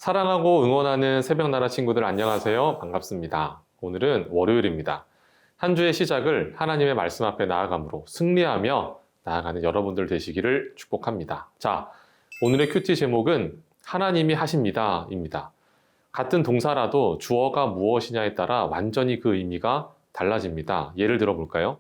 사랑하고 응원하는 새벽나라 친구들 안녕하세요. 반갑습니다. 오늘은 월요일입니다. 한 주의 시작을 하나님의 말씀 앞에 나아감으로 승리하며 나아가는 여러분들 되시기를 축복합니다. 자, 오늘의 큐티 제목은 하나님이 하십니다 입니다. 같은 동사라도 주어가 무엇이냐에 따라 완전히 그 의미가 달라집니다. 예를 들어 볼까요?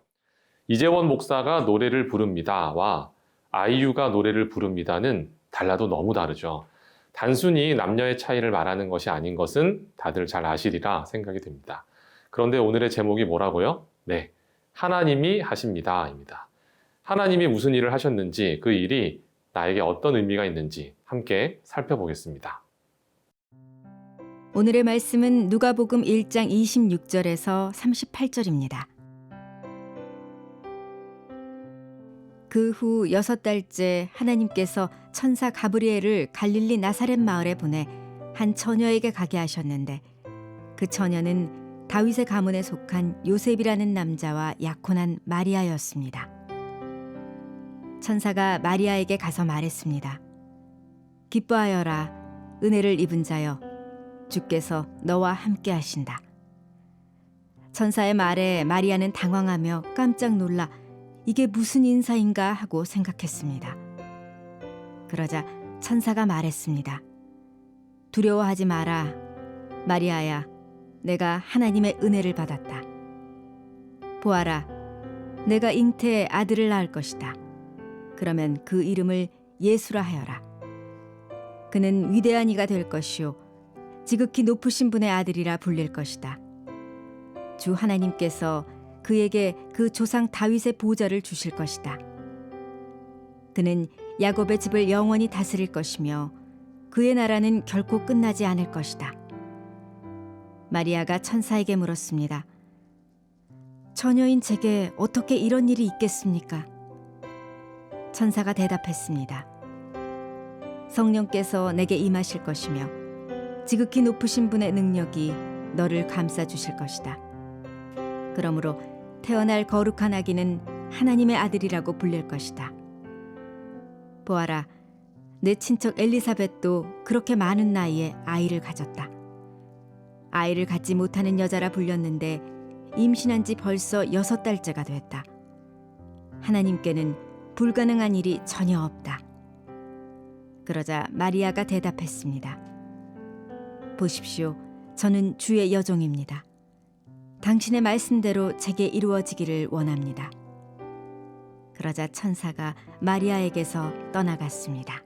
이재원 목사가 노래를 부릅니다와 아이유가 노래를 부릅니다는 달라도 너무 다르죠. 단순히 남녀의 차이를 말하는 것이 아닌 것은 다들 잘 아시리라 생각이 됩니다. 그런데 오늘의 제목이 뭐라고요? 네, 하나님이 하십니다입니다. 하나님이 무슨 일을 하셨는지, 그 일이 나에게 어떤 의미가 있는지 함께 살펴보겠습니다. 오늘의 말씀은 누가복음 1장 26절에서 38절입니다. 그 후 6달째 하나님께서 천사 가브리엘을 갈릴리 나사렛 마을에 보내 한 처녀에게 가게 하셨는데, 그 처녀는 다윗의 가문에 속한 요셉이라는 남자와 약혼한 마리아였습니다. 천사가 마리아에게 가서 말했습니다. 기뻐하여라, 은혜를 입은 자여, 주께서 너와 함께 하신다. 천사의 말에 마리아는 당황하며 깜짝 놀라 이게 무슨 인사인가 하고 생각했습니다. 그러자 천사가 말했습니다. 두려워하지 마라. 마리아야, 내가 하나님의 은혜를 받았다. 보아라, 내가 잉태에 아들을 낳을 것이다. 그러면 그 이름을 예수라 하여라. 그는 위대한 이가 될 것이요 지극히 높으신 분의 아들이라 불릴 것이다. 주 하나님께서 그에게 그 조상 다윗의 보좌를 주실 것이다. 그는 야곱의 집을 영원히 다스릴 것이며 그의 나라는 결코 끝나지 않을 것이다. 마리아가 천사에게 물었습니다. 처녀인 제게 어떻게 이런 일이 있겠습니까? 천사가 대답했습니다. 성령께서 내게 임하실 것이며 지극히 높으신 분의 능력이 너를 감싸 주실 것이다. 그러므로 태어날 거룩한 아기는 하나님의 아들이라고 불릴 것이다. 보아라, 내 친척 엘리사벳도 그렇게 많은 나이에 아이를 가졌다. 아이를 갖지 못하는 여자라 불렸는데 임신한 지 벌써 6달째가 됐다. 하나님께는 불가능한 일이 전혀 없다. 그러자 마리아가 대답했습니다. 보십시오, 저는 주의 여종입니다. 당신의 말씀대로 제게 이루어지기를 원합니다. 그러자 천사가 마리아에게서 떠나갔습니다.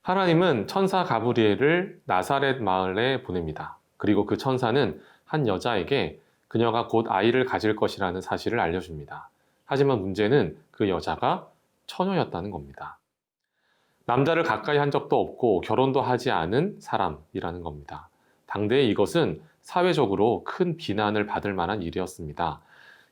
하나님은 천사 가브리엘을 나사렛 마을에 보냅니다. 그리고 그 천사는 한 여자에게 그녀가 곧 아이를 가질 것이라는 사실을 알려줍니다. 하지만 문제는 그 여자가 처녀였다는 겁니다. 남자를 가까이 한 적도 없고 결혼도 하지 않은 사람이라는 겁니다. 당대에 이것은 사회적으로 큰 비난을 받을 만한 일이었습니다.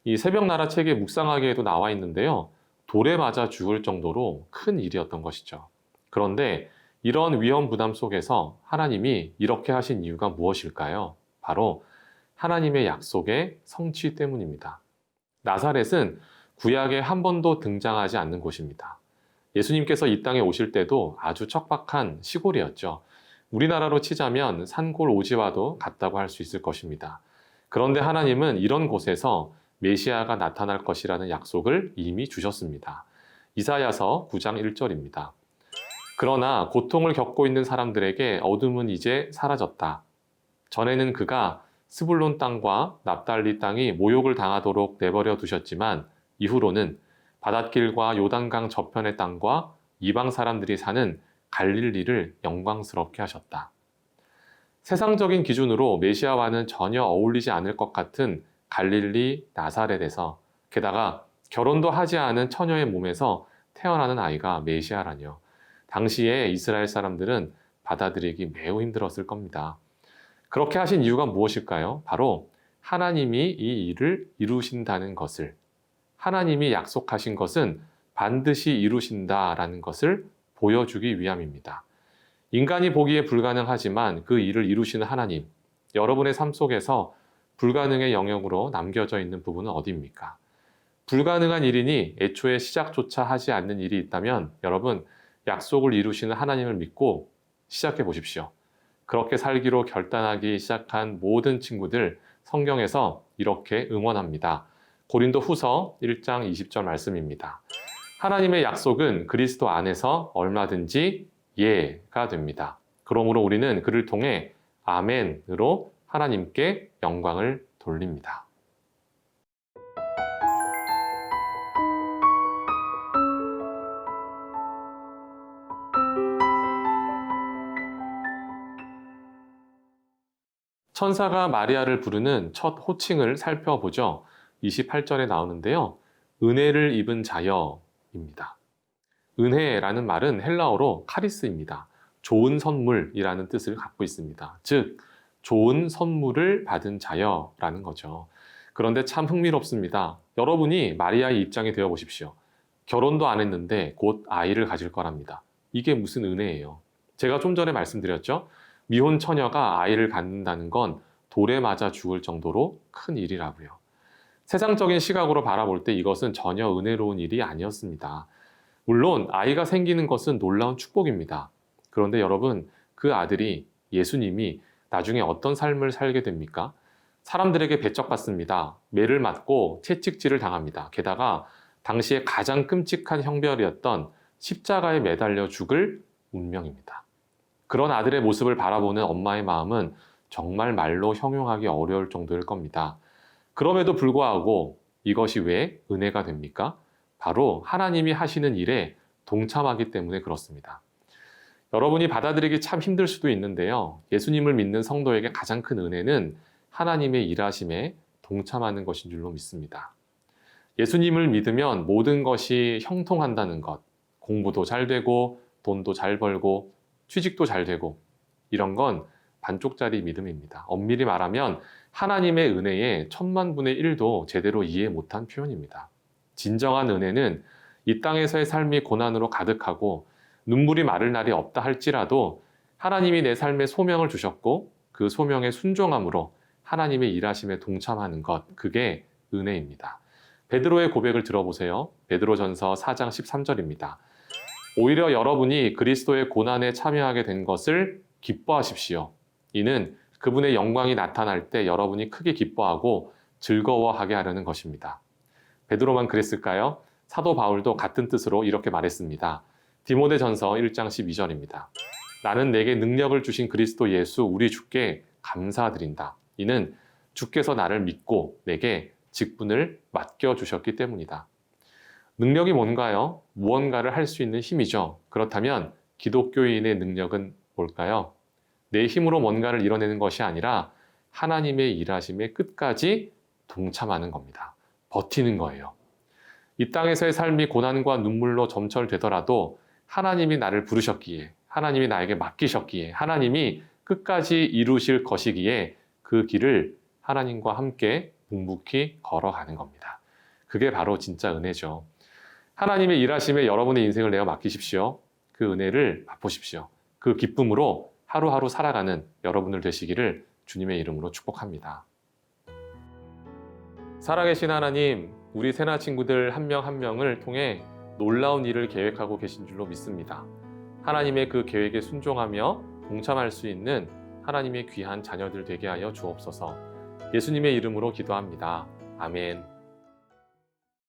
이 새벽나라 책에 묵상하기에도 나와 있는데요. 돌에 맞아 죽을 정도로 큰 일이었던 것이죠. 그런데 이런 위험 부담 속에서 하나님이 이렇게 하신 이유가 무엇일까요? 바로 하나님의 약속의 성취 때문입니다. 나사렛은 구약에 한 번도 등장하지 않는 곳입니다. 예수님께서 이 땅에 오실 때도 아주 척박한 시골이었죠. 우리나라로 치자면 산골 오지와도 같다고 할 수 있을 것입니다. 그런데 하나님은 이런 곳에서 메시아가 나타날 것이라는 약속을 이미 주셨습니다. 이사야서 9장 1절입니다. 그러나 고통을 겪고 있는 사람들에게 어둠은 이제 사라졌다. 전에는 그가 스불론 땅과 납달리 땅이 모욕을 당하도록 내버려 두셨지만 이후로는 바닷길과 요단강 저편의 땅과 이방 사람들이 사는 갈릴리를 영광스럽게 하셨다. 세상적인 기준으로 메시아와는 전혀 어울리지 않을 것 같은 갈릴리 나사렛에서, 게다가 결혼도 하지 않은 처녀의 몸에서 태어나는 아이가 메시아라뇨. 당시에 이스라엘 사람들은 받아들이기 매우 힘들었을 겁니다. 그렇게 하신 이유가 무엇일까요? 바로 하나님이 이 일을 이루신다는 것을, 하나님이 약속하신 것은 반드시 이루신다라는 것을 보여주기 위함입니다. 인간이 보기에 불가능하지만 그 일을 이루시는 하나님, 여러분의 삶 속에서 불가능의 영역으로 남겨져 있는 부분은 어디입니까? 불가능한 일이니 애초에 시작조차 하지 않는 일이 있다면 여러분, 약속을 이루시는 하나님을 믿고 시작해 보십시오. 그렇게 살기로 결단하기 시작한 모든 친구들 성경에서 이렇게 응원합니다. 고린도 후서 1장 20절 말씀입니다. 하나님의 약속은 그리스도 안에서 얼마든지 예가 됩니다. 그러므로 우리는 그를 통해 아멘으로 하나님께 영광을 돌립니다. 천사가 마리아를 부르는 첫 호칭을 살펴보죠. 28절에 나오는데요. 은혜를 입은 자여입니다. 은혜라는 말은 헬라어로 카리스입니다. 좋은 선물이라는 뜻을 갖고 있습니다. 즉, 좋은 선물을 받은 자여라는 거죠. 그런데 참 흥미롭습니다. 여러분이 마리아의 입장에 되어 보십시오. 결혼도 안 했는데 곧 아이를 가질 거랍니다. 이게 무슨 은혜예요? 제가 좀 전에 말씀드렸죠. 미혼 처녀가 아이를 갖는다는 건 돌에 맞아 죽을 정도로 큰 일이라고요. 세상적인 시각으로 바라볼 때 이것은 전혀 은혜로운 일이 아니었습니다. 물론 아이가 생기는 것은 놀라운 축복입니다. 그런데 여러분, 그 아들이 예수님이 나중에 어떤 삶을 살게 됩니까? 사람들에게 배척받습니다. 매를 맞고 채찍질을 당합니다. 게다가 당시에 가장 끔찍한 형벌이었던 십자가에 매달려 죽을 운명입니다. 그런 아들의 모습을 바라보는 엄마의 마음은 정말 말로 형용하기 어려울 정도일 겁니다. 그럼에도 불구하고 이것이 왜 은혜가 됩니까? 바로 하나님이 하시는 일에 동참하기 때문에 그렇습니다. 여러분이 받아들이기 참 힘들 수도 있는데요. 예수님을 믿는 성도에게 가장 큰 은혜는 하나님의 일하심에 동참하는 것인 줄로 믿습니다. 예수님을 믿으면 모든 것이 형통한다는 것, 공부도 잘 되고 돈도 잘 벌고 취직도 잘 되고, 이런 건 반쪽짜리 믿음입니다. 엄밀히 말하면 하나님의 은혜의 1000만분의 1도 제대로 이해 못한 표현입니다. 진정한 은혜는 이 땅에서의 삶이 고난으로 가득하고 눈물이 마를 날이 없다 할지라도 하나님이 내 삶에 소명을 주셨고 그 소명에 순종함으로 하나님의 일하심에 동참하는 것, 그게 은혜입니다. 베드로의 고백을 들어보세요. 베드로전서 4장 13절입니다. 오히려 여러분이 그리스도의 고난에 참여하게 된 것을 기뻐하십시오. 이는 그분의 영광이 나타날 때 여러분이 크게 기뻐하고 즐거워하게 하려는 것입니다. 베드로만 그랬을까요? 사도 바울도 같은 뜻으로 이렇게 말했습니다. 디모데전서 1장 12절입니다. 나는 내게 능력을 주신 그리스도 예수 우리 주께 감사드린다. 이는 주께서 나를 믿고 내게 직분을 맡겨주셨기 때문이다. 능력이 뭔가요? 무언가를 할 수 있는 힘이죠. 그렇다면 기독교인의 능력은 뭘까요? 내 힘으로 뭔가를 이뤄내는 것이 아니라 하나님의 일하심에 끝까지 동참하는 겁니다. 버티는 거예요. 이 땅에서의 삶이 고난과 눈물로 점철되더라도 하나님이 나를 부르셨기에, 하나님이 나에게 맡기셨기에, 하나님이 끝까지 이루실 것이기에 그 길을 하나님과 함께 묵묵히 걸어가는 겁니다. 그게 바로 진짜 은혜죠. 하나님의 일하심에 여러분의 인생을 내어 맡기십시오. 그 은혜를 맛보십시오. 그 기쁨으로 하루하루 살아가는 여러분들 되시기를 주님의 이름으로 축복합니다. 살아계신 하나님, 우리 세나 친구들 한 명 한 명을 통해 놀라운 일을 계획하고 계신 줄로 믿습니다. 하나님의 그 계획에 순종하며 동참할 수 있는 하나님의 귀한 자녀들 되게 하여 주옵소서. 예수님의 이름으로 기도합니다. 아멘.